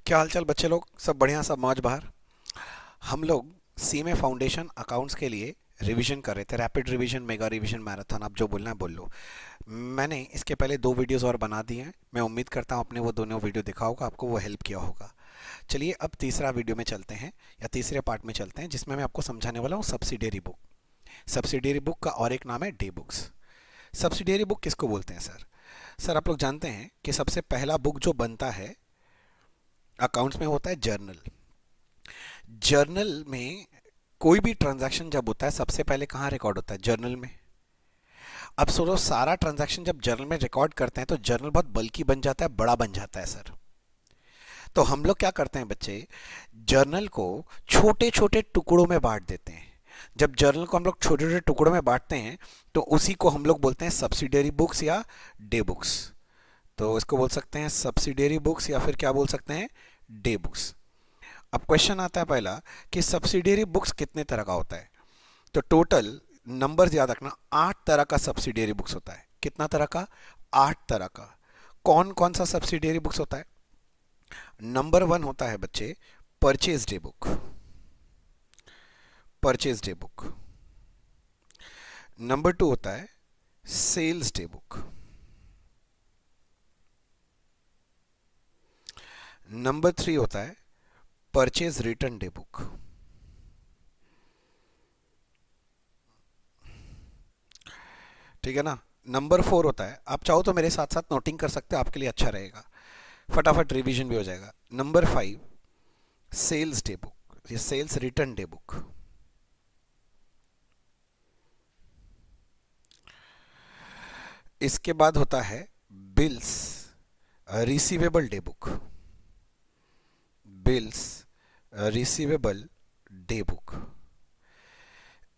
क्या हालचाल बच्चे लोग, सब बढ़िया, सब मौज बहार। हम लोग सीएमए फाउंडेशन अकाउंट्स के लिए रिवीजन कर रहे थे। Rapid revision, mega revision, marathon, आप जो बोलना है बोल लो। मैंने इसके पहले 2 वीडियोस और बना दिए हैं। मैं उम्मीद करता हूँ आपने वो दोनों वीडियो देखा होगा, आपको वो हेल्प किया होगा। चलिए अब तीसरा वीडियो में चलते हैं, या तीसरे पार्ट में चलते हैं, जिसमें मैं आपको समझाने वाला हूँ सब्सिडियरी बुक। सब्सिडियरी बुक का और एक नाम है डे बुक्स। सब्सिडियरी बुक किसको बोलते हैं सर? सर आप लोग जानते हैं कि सबसे पहला बुक जो बनता है अकाउंट्स में होता है जर्नल। जर्नल में कोई भी ट्रांजैक्शन जब होता है सबसे पहले कहाँ रिकॉर्ड होता है? जर्नल में। अब सोचो, सारा ट्रांजैक्शन जब जर्नल में रिकॉर्ड करते हैं तो जर्नल बहुत बल्कि बन जाता है, बड़ा बन जाता है सर। तो हम लोग क्या करते हैं बच्चे, जर्नल को छोटे छोटे टुकड़ों में बांट देते हैं। जब जर्नल को हम लोग छोटे छोटे टुकड़ों में बांटते हैं तो उसी को हम लोग बोलते हैं सब्सिडियरी बुक्स या डे बुक्स। तो इसको बोल सकते हैं सब्सिडियरी बुक्स या फिर क्या बोल सकते हैं, डे बुक्स। अब क्वेश्चन आता है पहला कि सब्सिडियरी बुक्स कितने तरह का होता है? तो टोटल नंबर याद रखना, 8 तरह का सब्सिडियरी बुक्स होता है। कितना तरह का? 8 तरह का। कौन कौन सा सब्सिडियरी बुक्स होता है? नंबर 1 होता है बच्चे purchase day book. Purchase day book. Number 2 होता है सेल्स डे बुक। नंबर 3 होता है परचेज रिटर्न डे बुक। ठीक है ना? नंबर 4 होता है, आप चाहो तो मेरे साथ साथ नोटिंग कर सकते हो, आपके लिए अच्छा रहेगा, फटाफट रिवीजन भी हो जाएगा। नंबर 5 सेल्स डे बुक, ये सेल्स रिटर्न डे बुक। इसके बाद होता है bills receivable day book. Bills receivable day book.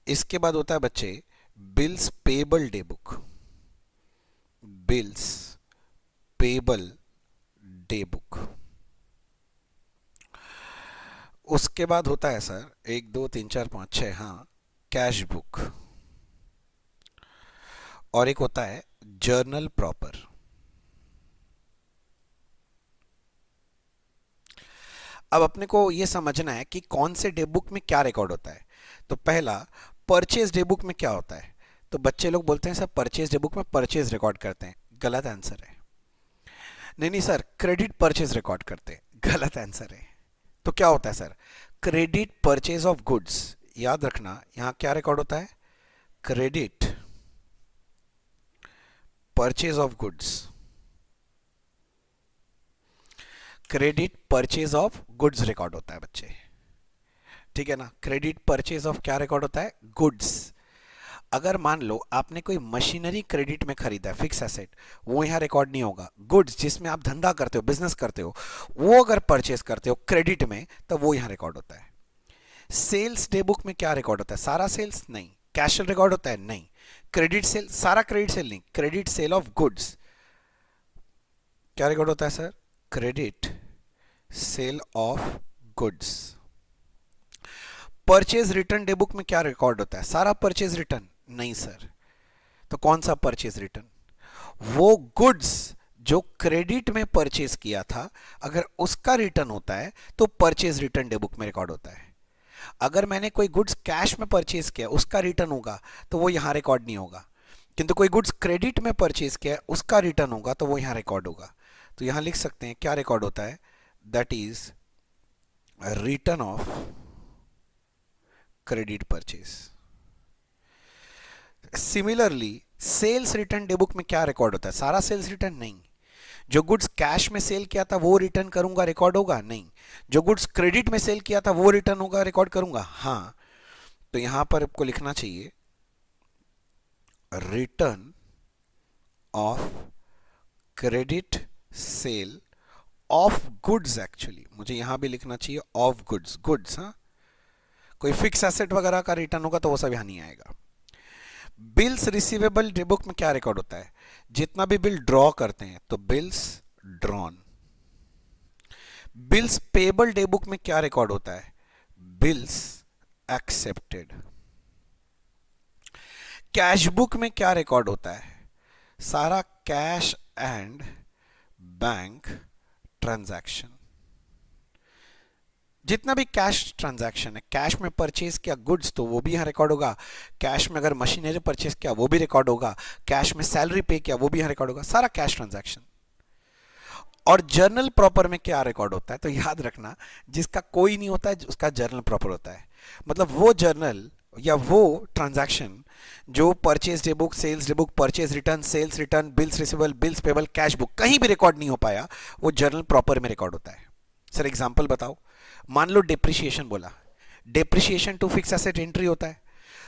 इसके बाद होता है बच्चे bills payable day book. Bills payable day book. उसके बाद होता है सर 1 2 3 4 5 6, हाँ, कैश बुक। और एक होता है जर्नल प्रॉपर। अब अपने को यह समझना है कि कौन से डे बुक में क्या रिकॉर्ड होता है। तो पहला, परचेज डे बुक में क्या होता है? तो बच्चे लोग बोलते हैं सर परचेज डे बुक में परचेज रिकॉर्ड करते हैं। गलत आंसर है। नहीं नहीं सर, क्रेडिट परचेज रिकॉर्ड करते हैं। गलत आंसर है। तो क्या होता है sir? Credit purchase of goods. याद रखना, यहां क्या रिकॉर्ड होता है? Credit purchase of goods. Credit purchase of goods record होता है बच्चे। ठीक है ना? क्रेडिट परचेज ऑफ क्या रिकॉर्ड होता है? गुड्स। अगर मान लो आपने कोई मशीनरी क्रेडिट में खरीदा है, फिक्स एसेट, वो यहां रिकॉर्ड नहीं होगा। गुड्स जिसमें आप धंधा करते हो, बिजनेस करते हो, वो अगर परचेज करते हो क्रेडिट में, तब वो यहां रिकॉर्ड होता है। सेल्स डे बुक में क्या रिकॉर्ड होता है? सारा सेल्स नहीं। कैश रिकॉर्ड होता है? नहीं। क्रेडिट सेल, सारा क्रेडिट सेल नहीं, क्रेडिट सेल ऑफ गुड्स क्या रिकॉर्ड होता है sir? Credit sale of goods. Purchase return day book में क्या रिकॉर्ड होता है? सारा परचेज रिटर्न? नहीं सर। तो कौन सा परचेज रिटर्न? वो गुड्स जो क्रेडिट में परचेज किया था, अगर उसका रिटर्न होता है तो परचेज रिटर्न डे बुक में रिकॉर्ड होता है। अगर मैंने कोई गुड्स कैश में परचेज किया, उसका रिटर्न होगा तो वो यहां रिकॉर्ड नहीं होगा। किंतु कोई गुड्स क्रेडिट में परचेज किया, उसका रिटर्न होगा तो वो यहां रिकॉर्ड होगा। तो यहां लिख सकते हैं क्या रिकॉर्ड होता है? That is return of credit purchase. Similarly sales return day book में क्या रिकॉर्ड होता है? सारा सेल्स रिटर्न? नहीं। जो गुड्स कैश में सेल किया था वो रिटर्न करूंगा, रिकॉर्ड होगा? नहीं। जो गुड्स क्रेडिट में सेल किया था वो रिटर्न होगा, रिकॉर्ड करूंगा? हाँ। तो यहां पर आपको लिखना चाहिए return of credit sale of goods. Actually मुझे यहां भी लिखना चाहिए ऑफ गुड्स। गुड्स, हाँ, कोई फिक्स एसेट वगैरह का रिटर्न होगा तो वो सब यहां नहीं आएगा। बिल्स रिसीवेबल डे बुक में क्या रिकॉर्ड होता है? जितना भी बिल ड्रॉ करते हैं तो bills drawn. Bills payable day book में क्या रिकॉर्ड होता है? Bills accepted. कैश बुक में क्या रिकॉर्ड होता है? सारा कैश एंड बैंक ट्रांजैक्शन। जितना भी कैश ट्रांजैक्शन है, कैश में परचेज किया गुड्स तो वो भी यहाँ रिकॉर्ड होगा, कैश में अगर मशीनरी परचेज किया वो भी रिकॉर्ड होगा, कैश में सैलरी पे किया वो भी यहाँ रिकॉर्ड होगा, सारा कैश ट्रांजैक्शन। और जर्नल प्रॉपर में क्या रिकॉर्ड होता है, तो याद रखना जिसका कोई नहीं होता है उसका जर्नल प्रॉपर होता है। मतलब वो जर्नल या वो ट्रांजैक्शन जो purchase day book, sales day book, purchase return, sales return, bills receivable, bills payable, cash book कहीं भी रिकॉर्ड नहीं हो पाया, वो जर्नल प्रॉपर में रिकॉर्ड होता है। सर एग्जांपल बताओ, मान लो डेप्रिसिएशन बोला, depreciation to fix asset entry होता है,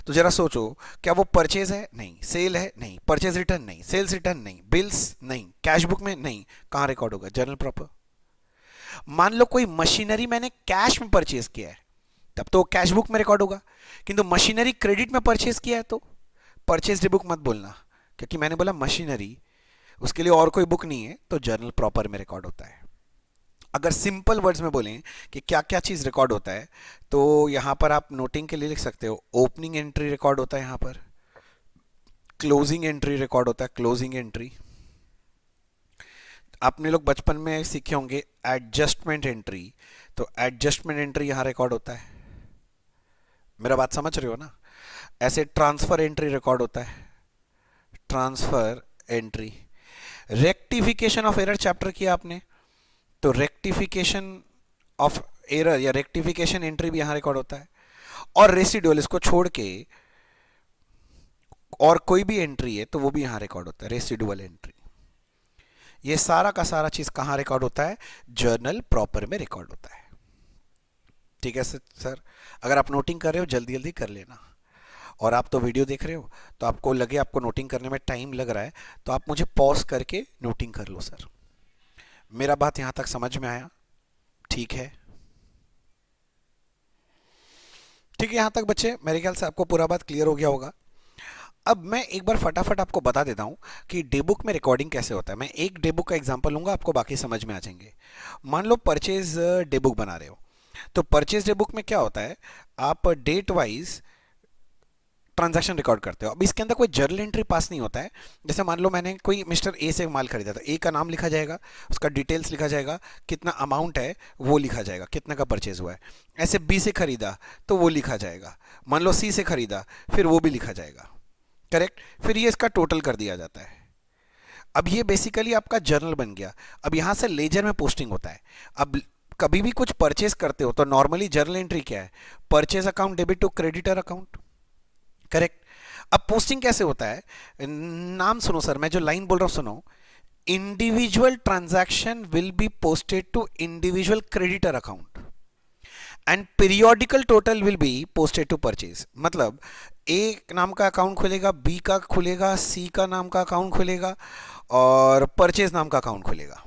तो जरा सोचो क्या वो परचेज है? नहीं। सेल है? नहीं। Purchase return? नहीं। Sales return? नहीं। बिल्स? नहीं। कैश बुक में? नहीं। कहां रिकॉर्ड होगा? Journal proper. मान लो कोई मशीनरी मैंने कैश में परचेज किया है, तब तो कैश बुक में रिकॉर्ड होगा, किंतु मशीनरी क्रेडिट में परचेज किया है तो परचेज बुक मत बोलना, क्योंकि मैंने बोला मशीनरी, उसके लिए और कोई बुक नहीं है, तो जर्नल प्रॉपर में रिकॉर्ड होता है। अगर सिंपल वर्ड्स में बोलें कि क्या क्या चीज़ रिकॉर्ड होता है, तो यहां पर आप नोटिंग के लिए लिख सकते हो, ओपनिंग एंट्री रिकॉर्ड होता है, यहां पर क्लोजिंग एंट्री रिकॉर्ड होता है, क्लोजिंग एंट्री। आपने लोग बचपन में सीखे होंगे एडजस्टमेंट एंट्री, तो एडजस्टमेंट एंट्री यहां रिकॉर्ड होता है। मेरा बात समझ रहे हो ना? ऐसे ट्रांसफर एंट्री रिकॉर्ड होता है, transfer entry. Rectification of error chapter किया आपने, तो रेक्टिफिकेशन ऑफ एरर या रेक्टिफिकेशन एंट्री भी यहां रिकॉर्ड होता है। और रेसिडुअल, इसको छोड़ के और कोई भी एंट्री है तो वो भी यहां रिकॉर्ड होता है, रेसिडुअल एंट्री। ये सारा का सारा चीज कहां रिकॉर्ड होता है? जर्नल प्रॉपर में रिकॉर्ड होता है। ठीक है सर, अगर आप नोटिंग कर रहे हो जल्दी जल्दी कर लेना, और आप तो वीडियो देख रहे हो तो आपको लगे आपको नोटिंग करने में टाइम लग रहा है, तो आप मुझे पॉज करके नोटिंग कर लो। सर मेरा बात यहां तक समझ में आया? ठीक है, ठीक है, यहां तक बच्चे मेरे ख्याल से आपको पूरा बात क्लियर हो गया होगा। अब मैं एक बार फटाफट आपको बता देता हूं कि डे बुक में रिकॉर्डिंग कैसे होता है। मैं एक डे बुक का एग्जांपल लूंगा, आपको बाकी समझ में आ जाएंगे। मान लो परचेज डे बुक बना रहे हो, तो परचेज डे बुक में क्या होता है, आप डेट वाइज ट्रांजैक्शन रिकॉर्ड करते हो। अब इसके अंदर कोई जर्नल एंट्री पास नहीं होता है। जैसे मान लो मैंने कोई मिस्टर ए से माल खरीदा था, ए का नाम लिखा जाएगा, उसका डिटेल्स लिखा जाएगा, कितना अमाउंट है वो लिखा जाएगा, कितना का परचेज हुआ है। ऐसे बी से खरीदा तो वो लिखा जाएगा, मान लो सी से खरीदा फिर वो भी लिखा जाएगा, करेक्ट। फिर ये इसका टोटल कर दिया जाता है। अब ये बेसिकली आपका जर्नल बन गया। अब यहां से लेजर में पोस्टिंग होता है। अब कभी भी कुछ परचेज करते हो तो नॉर्मली जर्नल एंट्री क्या है? Purchase account debit to creditor account, correct. अब पोस्टिंग कैसे होता है? नाम सुनो सर, मैं जो लाइन बोल रहा हूं सुनो, individual transaction will be posted to individual creditor account and periodical total will be posted to purchase. मतलब ए नाम का अकाउंट खुलेगा, बी का खुलेगा, सी का नाम का अकाउंट खुलेगा और परचेज नाम का अकाउंट खुलेगा।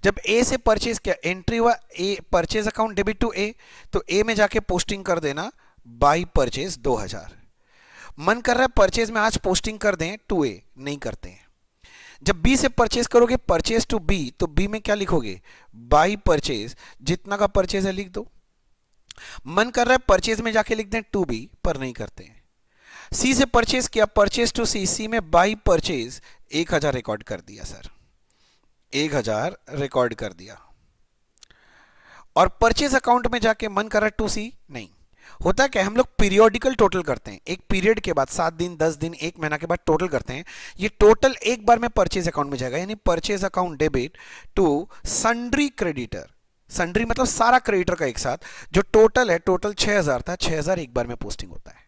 जब ए से परचेज किया, एंट्री हुआ ए परचेज अकाउंट डेबिट टू ए, तो ए में जाके पोस्टिंग कर देना बाई परचेज 2000। मन कर रहा है परचेज में आज पोस्टिंग कर दें टू ए, नहीं करते हैं। जब बी से परचेज करोगे परचेज टू बी, तो बी में क्या लिखोगे? बाई परचेज, जितना का परचेज है लिख दो। मन कर रहा है परचेज में जाके लिख दें टू बी, पर नहीं करते हैं। सी से परचेज किया, परचेज टू सी, सी में बाई परचेज 1000 रिकॉर्ड कर दिया सर, 1000 रिकॉर्ड कर दिया। और परचेज अकाउंट में जाके मन कर रहा है टू सी, नहीं होता। क्या हम लोग पीरियोडिकल टोटल करते हैं, एक पीरियड के बाद 7 दिन 10 दिन 1 महीना के बाद टोटल करते हैं। ये टोटल एक बार में परचेज अकाउंट में जाएगा, यानी purchase account debit to sundry creditor. Sundry मतलब सारा क्रेडिटर का एक साथ, जो टोटल है, टोटल 6000 था, 6000 एक बार में पोस्टिंग होता है।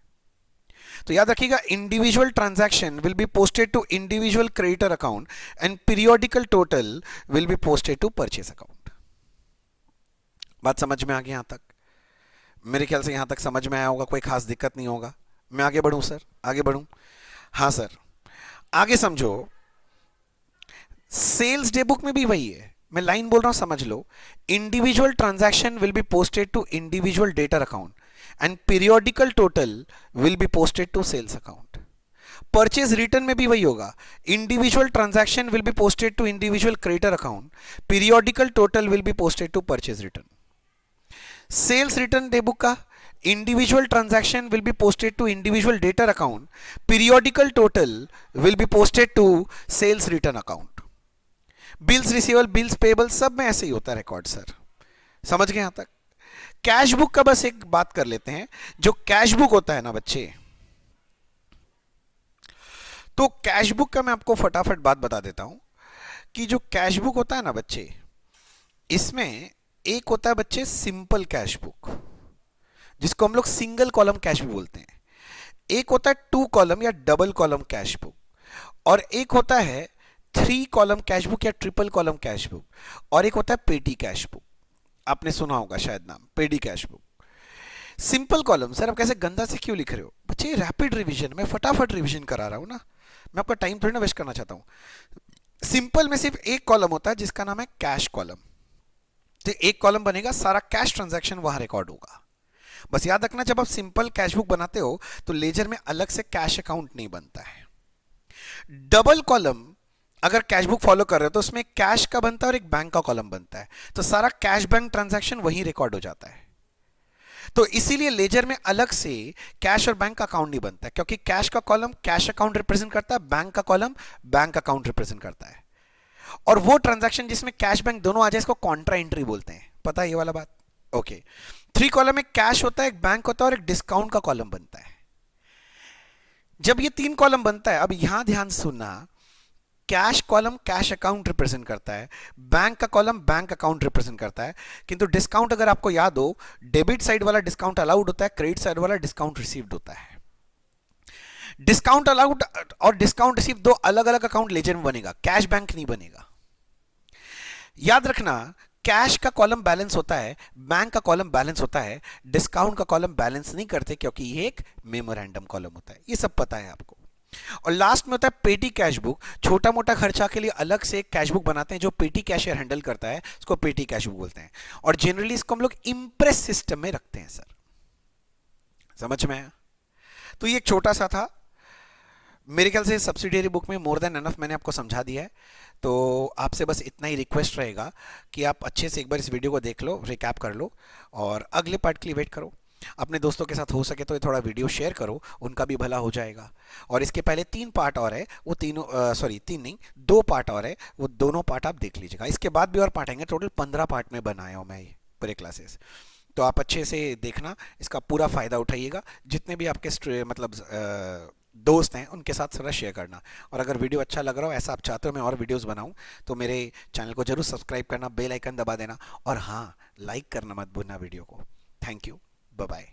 तो याद रखिएगा, individual transaction will be posted to individual creditor account and periodical total will be posted to purchase account. बात समझ में आ गई? यहां तक मेरे ख्याल से यहां तक समझ में आया होगा, कोई खास दिक्कत नहीं होगा। मैं आगे बढ़ूं सर, आगे बढ़ूं? हाँ सर, आगे समझो। सेल्स डे बुक में भी वही है, मैं लाइन बोल रहा हूं समझ लो। Individual transaction will be posted to individual debtor account and periodical total will be posted to sales account. Purchase return में भी वही होगा, individual transaction will be posted to individual creditor account, periodical total will be posted to purchase return. Sales return day book का, individual transaction will be posted to individual debtor account, periodical total will be posted to sales return account. Bills receivable, bills payable, सब में ऐसे ही होता है record sir. समझ गए यहां तक? कैश बुक का बस एक बात कर लेते हैं। जो कैश बुक होता है ना बच्चे, तो कैश बुक का मैं आपको फटाफट बात बता देता हूं कि जो कैश बुक होता है ना बच्चे, इसमें एक होता है बच्चे सिंपल कैश बुक, जिसको हम लोग सिंगल कॉलम कैश भी बोलते हैं। एक होता है 2 कॉलम या डबल कॉलम कैश बुक, और एक होता है 3 कॉलम कैश बुक या ट्रिपल कॉलम कैश बुक, और एक होता है पेटी कैश बुक। आपने सुना होगा शायद नाम, पेटी cash book. Simple column sir आप कैसे गंदा से क्यों लिख रहे हो? बच्चे रैपिड रिवीजन, मैं फटाफट रिवीजन करा रहा हूं ना, मैं आपका टाइम थोड़ी ना वेस्ट करना चाहता हूं। सिंपल में सिर्फ एक कॉलम होता है जिसका नाम है कैश कॉलम। तो एक कॉलम बनेगा, सारा कैश ट्रांजैक्शन वहां रिकॉर्ड होगा। बस याद रखना, जब आप सिंपल कैश बुक बनाते हो तो लेजर में अलग से कैश अकाउंट नहीं बनता है। डबल कॉलम अगर कैश बुक फॉलो कर रहे हो तो उसमें कैश का बनता है और एक बैंक का कॉलम बनता है, तो सारा कैश बैंक ट्रांजैक्शन वहीं रिकॉर्ड हो जाता है। तो इसीलिए लेजर में अलग से कैश और बैंक का अकाउंट नहीं बनता है, क्योंकि कैश का कॉलम कैश अकाउंट रिप्रेजेंट करता है, बैंक का कॉलम बैंक अकाउंट रिप्रेजेंट करता है। और वो ट्रांजैक्शन जिसमें कैश बैंक दोनों आ जाए इसको कॉन्ट्रा एंट्री बोलते हैं। पता है ये वाला बात? ओके। 3 कॉलम में कैश होता है, एक बैंक होता है और एक डिस्काउंट का कॉलम बनता है। जब ये 3 कॉलम बनता है, अब यहां ध्यान सुनना, cash column cash account represent करता है, बैंक का कॉलम बैंक अकाउंट रिप्रेजेंट करता है। किंतु डिस्काउंट अगर आपको याद हो, डेबिट साइड वाला डिस्काउंट अलाउड होता है, क्रेडिट साइड वाला डिस्काउंट रिसीव्ड होता है। डिस्काउंट अलाउड और डिस्काउंट रिसीव दो अलग अलग अकाउंट लेजर में बनेगा, कैश बैंक नहीं बनेगा। याद रखना, कैश का कॉलम बैलेंस होता है, बैंक का कॉलम बैलेंस होता है, डिस्काउंट का कॉलम बैलेंस नहीं करते, क्योंकि ये एक मेमोरेंडम कॉलम होता है। ये सब पता है आपको। और लास्ट में होता है पेटी कैश बुक। छोटा मोटा खर्चा के लिए अलग से एक कैश बुक बनाते हैं जो पेटी कैशियर हैंडल करता है, इसको पेटी कैश बुक बोलते हैं। और जनरली इसको हम लोग इंप्रेस सिस्टम में रखते हैं सर। समझ में आया? तो ये एक छोटा सा था, मेरे ख्याल से सब्सिडियरी बुक में मोर देन एनफ मैंने आपको समझा दिया है। तो आपसे बस इतना ही रिक्वेस्ट रहेगा कि आप अच्छे से एक बार इस वीडियो को देख लो, रिकैप कर लो, और अगले पार्ट के लिए वेट करो। अपने दोस्तों के साथ हो सके तो ये थोड़ा वीडियो शेयर करो, उनका भी भला हो जाएगा। और इसके पहले 3 पार्ट और है, वो तीनों सॉरी 3 नहीं 2 पार्ट और है, वो दोनों पार्ट आप देख लीजिएगा। इसके बाद भी और पार्ट आएंगे, टोटल 15 पार्ट में बनाया हूँ मैं ये पूरे क्लासेस। तो आप अच्छे से देखना, इसका पूरा फ़ायदा उठाइएगा। जितने भी आपके मतलब दोस्त हैं उनके साथ थोड़ा शेयर करना। और अगर वीडियो अच्छा लग रहा हो, ऐसा आप चाहते हो मैं और वीडियोस बनाऊं, तो मेरे चैनल को जरूर सब्सक्राइब करना, बेल आइकन दबा देना, और हाँ, लाइक करना मत भूलना वीडियो को। Thank you, bye bye.